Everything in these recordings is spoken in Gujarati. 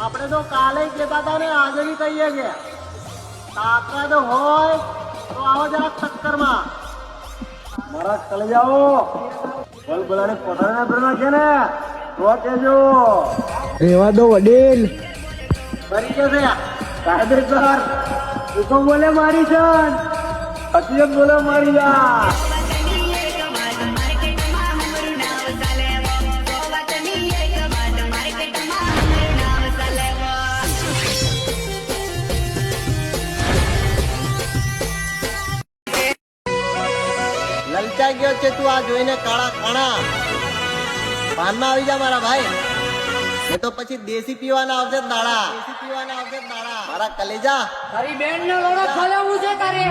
આપણે તો કાલે કહેતા હતા ને આજે બી કહીએ કે તાકાત હોય તો આવો જરા ટક્કરમાં મારા કલેજાઓ બોલ બોલાને પધારે ના છે ને તો કેજો રેવા દો વડીલ. બરી જશે કાયદેસર તું તો બોલે મારી જાન પછી બોલે મારી જાન. લલચાઈ ગયો છે તું આ જોઈને કાળા કાણા ભાનમાં આવી જા મારા ભાઈ એ તો પછી દેશી પીવાના આવશે દાડા મારા કલેજા તારી બેન નો લોડો ખોલાવું છે તારે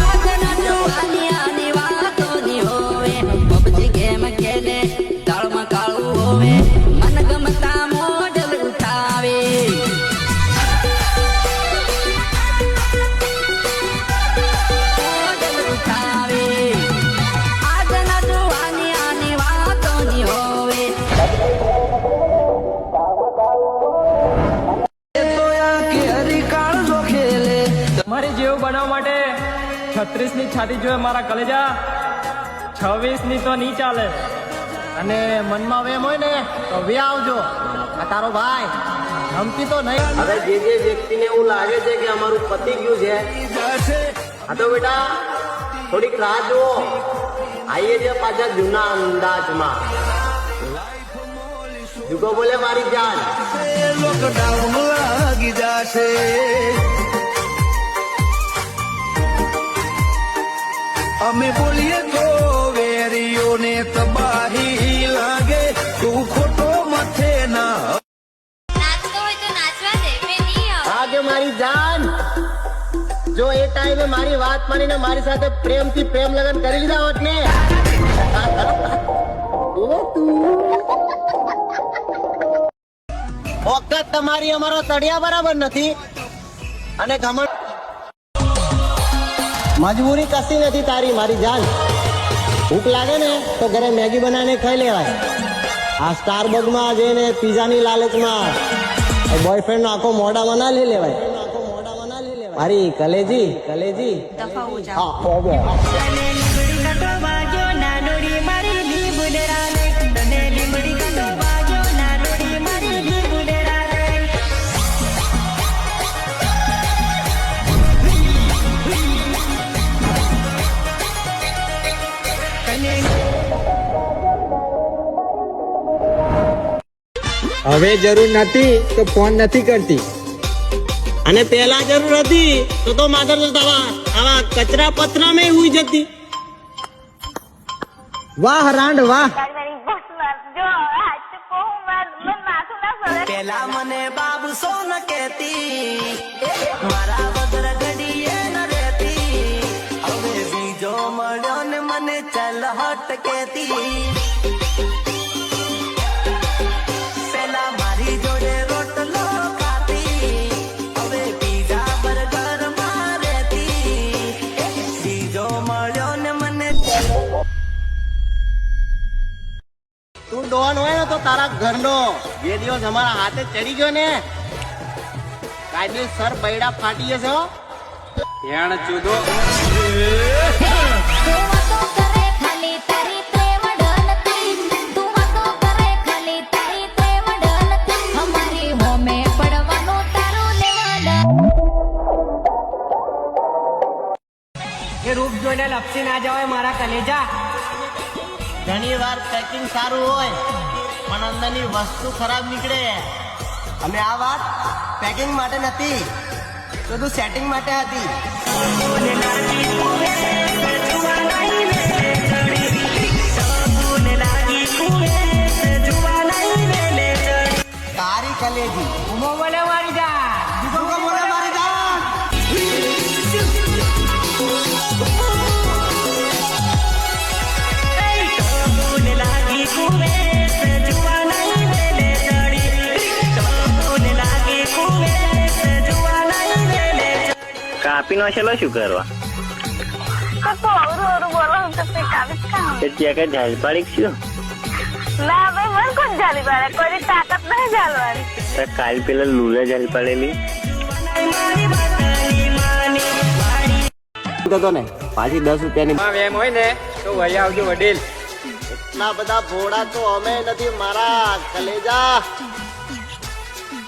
આજના જવાનિયાની વાતો ની હોવે પબજી ગેમ ખેલે તાળમાં કાળું હોવે મન ગમતા મોડલ ઉઠાવે આજના જવાનિયાની વાતો ની હોવે મારી જેવું બનાવવા માટે 36 ની છાતી જોઈએ મારા કલેજા. 26 ની તો નહીં ચાલે. અને મનમાં વેમ હોય ને તો વે આવજો આ તારો ભાઈ ધમકી તો નહીં. હવે જે વ્યક્તિને એવું લાગે છે કે અમારું પતિ ગયું છે હા તો બેટા થોડીક રાહ જુઓ આઈએ છે પાછા જૂના અંદાજમાં. જુગો બોલે મારી જાન લોકડાઉન લાગી જશે અમે બોલીએ તો વેરીઓને તબાહી લાગે તું ખોટો મથે ના નાચતો હોય તો નાચવા દે મેં નહીં આવું. હા જો મારી જાન જો એ ટાઈમે મારી વાત માનીને મારી સાથે પ્રેમથી પ્રેમ લગન કરી લીધા હોત ને વખત તમારી અમારો તળિયા બરાબર નથી અને ઘમંડ મજબૂરી કશી નથી તારી મારી જાન. ભૂખ લાગે ને તો ઘરે મેગી બનાવીને ખાઈ લેવાય. આ સ્ટારબકમાં જઈને પીઝાની લાલચમાં બોયફ્રેન્ડ નો આખો મોઢામાં ના લઈ લેવાય. મારી કલેજી હા હવે જરૂર નથી તો ફોન નથી કરતી. અને પેલા જરૂર હતી તો માધર આવા કચરા પત્રમાં હુઈ જતી. વાહ રાંડ વાહ. પેલા મને બાબુ સોન કેતી મારા વગર ઘડીએ ન રહેતી હવે બીજો મળ્યો ને મને ચલ હટ કેતી પેલા મારી જોડે રોટલો ખાતી હવે પીઝા બર્ગર માં રહેતી બીજો મળ્યો ને મને તું ડોન હોય ને તો તારા ઘરનો જે દિવસ અમારા હાથે ચડી ગયો ને કાયદેસર બૈડા ફાટી જશે હો. યાણ ચૂદો તું વાતો કરે ખાલી તારી પ્રેમ ડલતી તું વાતો કરે ખાલી તારી પ્રેમ ડલતી અમારી હોમે પડવાનું તારું લેવાડા. એ રૂપ જોઈને લપસી ના જવાય મારા કલેજા. ઘણી વાર પેકિંગ સારું હોય પણ અંદરની વસ્તુ ખરાબ નીકળે. અને આ વાત પેકિંગ માટે નથી બધું સેટિંગ માટે હતી. તારી કલેજી ઉમો બોલે મારી જા. જુગો બોલે મારી જાન. કાપી નો છેલ્લો શું કરવા કતો અવરું બોલો તો તે કામ ત્યાં કઈ ઝાડ પાડી શું ના ભાઈ મને કોણ જાલી પાડે કોઈ તાકાત ક્યાં ચાલવાની? કાલ પેલા લુલા ચાલ પડેલી તો ને પાછી 10 રૂપિયાની એમ હોય ને તો વહી આવજો વડીલ. એટલા બધા ભોળા તો અમે નથી મારા કલેજા.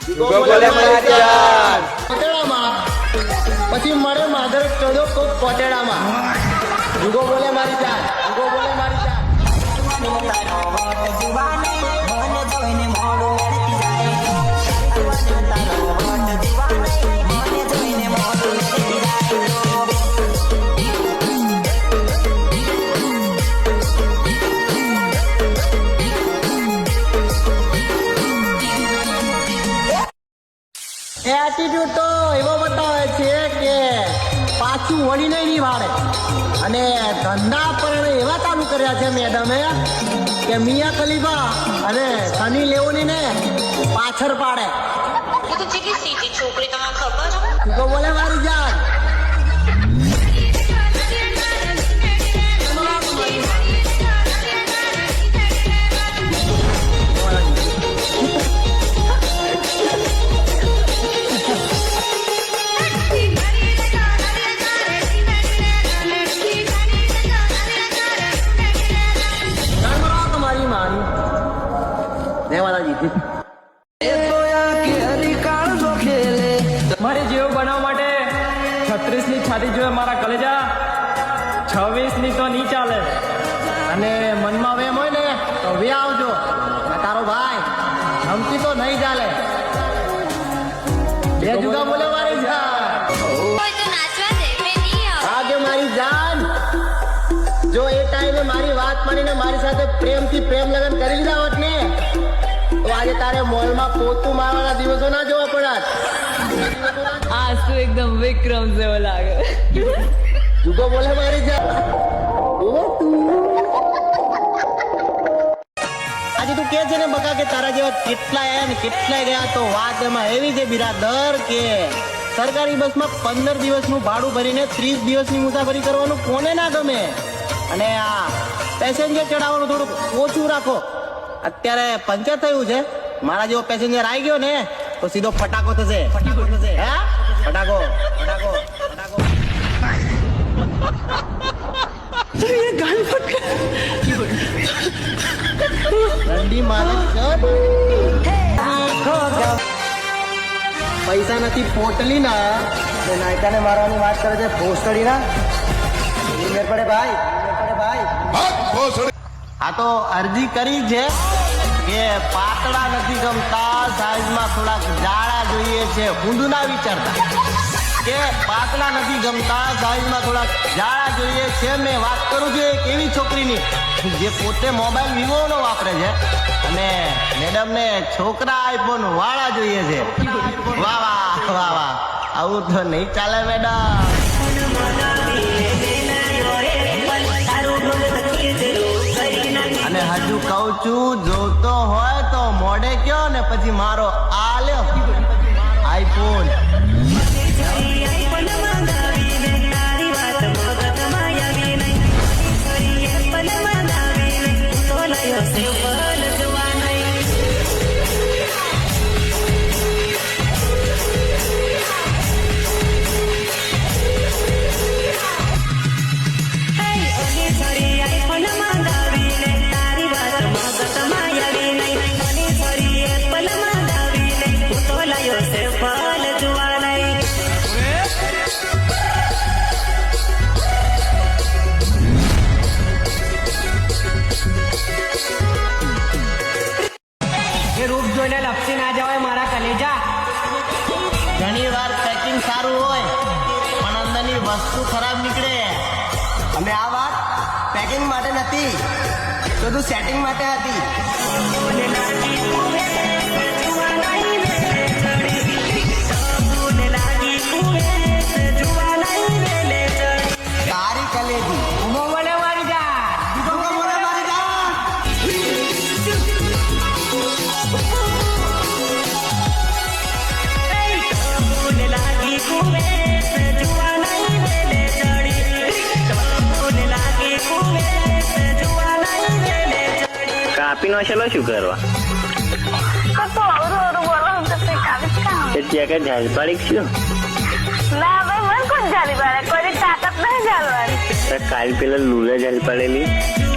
જુગો બોલે મારી જાન. કોટેડામાં પછી મળે માધર ચડો કોક કોટેડામાં. જુગો બોલે મારી જાન, જુગો બોલે મારી જાન. એટીટ્યુડ તો એવો બતાવે છે કે પાછું વળીને નહીં વાળે. અને ધંધા પણ એવા ચાલુ કર્યા છે મેડમે કે મિયા ખલીફા અને સની લેઓની ને પાછળ પાડે. હું તો જેટલી સીધી છોકરી તમને ખબર છે. તું તો બોલે મારી જાન. તમારી માની જય માતાજી. મારી જેવું બનાવવા માટે 36 ની છાતી જોઈએ મારા કલેજા. 26 ની તો નહીં ચાલે. અને મનમાં વેમ હોય ને તો વે આવજો. આ તારો ભાઈ ધમકી તો નહીં ચાલે. બે જુગા બોલે મારી જાન. કોઈ તો નાચવા દે મેં નહીં આવું. આગે મારી જાન. જો એ ટાઈમે મારી વાત માનીને મારી સાથે પ્રેમથી પ્રેમ લગન કરી લીધા હોત ને તો આજે તારે મોલમાં પોતું મારવાના દિવસો ના જોવા પડત. आज तो एकदम विक्रम से वो लागे. જુગો બોલે મારી જાન. આજે તું કે છે ને બકા કે તારા જેવા કેટલા આયા ને કેટલા ગયા, તો વાત એમાં એવી છે બિરાદર કે સરકારી બસમાં 15 દિવસનું ભાડું ભરીને 30 દિવસની મુસાફરી કરવાનું કોને ના ગમે. અને આ પેસેન્જર ચડાવવાનું થોડુંક ઓછું રાખો. અત્યારે પંચર થયું છે, મારા જેવો પેસેન્જર આવી ગયો ને તો સીધો ફટાકો થશે. ફટાકો થશે. હે ફટાકો ફટાકો ફટાકો. ઠંડી માલિક કર. પૈસા નથી પોટલી ના નાયકાને મારવાની વાત કરે છે ભોસડી ના. મેર પડે ભાઈ, મેર પડે ભાઈ. આ તો અરજી કરી છે કે પાતળા નથી ગમતા, સાઈઝમાં થોડાક જાડા જોઈએ છે. ઊંધું ના વિચારતા કે પાતળા નથી ગમતા, સાઈઝમાં થોડાક જાડા જોઈએ છે. મેં વાત કરું છું એક એવી છોકરીની જે પોતે મોબાઈલ વિવો નો વાપરે છે અને મેડમ ને છોકરા આઈફોન વાળા જોઈએ છે. વાહ વાહ વાહ વાહ. આવું તો નહીં ચાલે મેડમ. અને હજુ કહું છું જોતો હોય તો મોડે કયો ને પછી મારો આ લ્યો આઈફોન. ઘણી વાર પેકિંગ સારું હોય પણ અંદરની વસ્તુ ખરાબ નીકળે. અને આ વાત પેકિંગ માટે નથી, બધું સેટિંગ માટે હતી. તારી કલેજી બોલે મારી જાન. બોલે મારી જાન. કાપી નો ચલો શું કરવા? તો હવે ત્યાં કઈ ઝાલ પાડી છું ના ભાઈ મને કોણ ઝાલી પાડે કોઈ તાકાત નહીં ઝાલવાની કાલ પેલા લુલા ઝાલ પાડેલી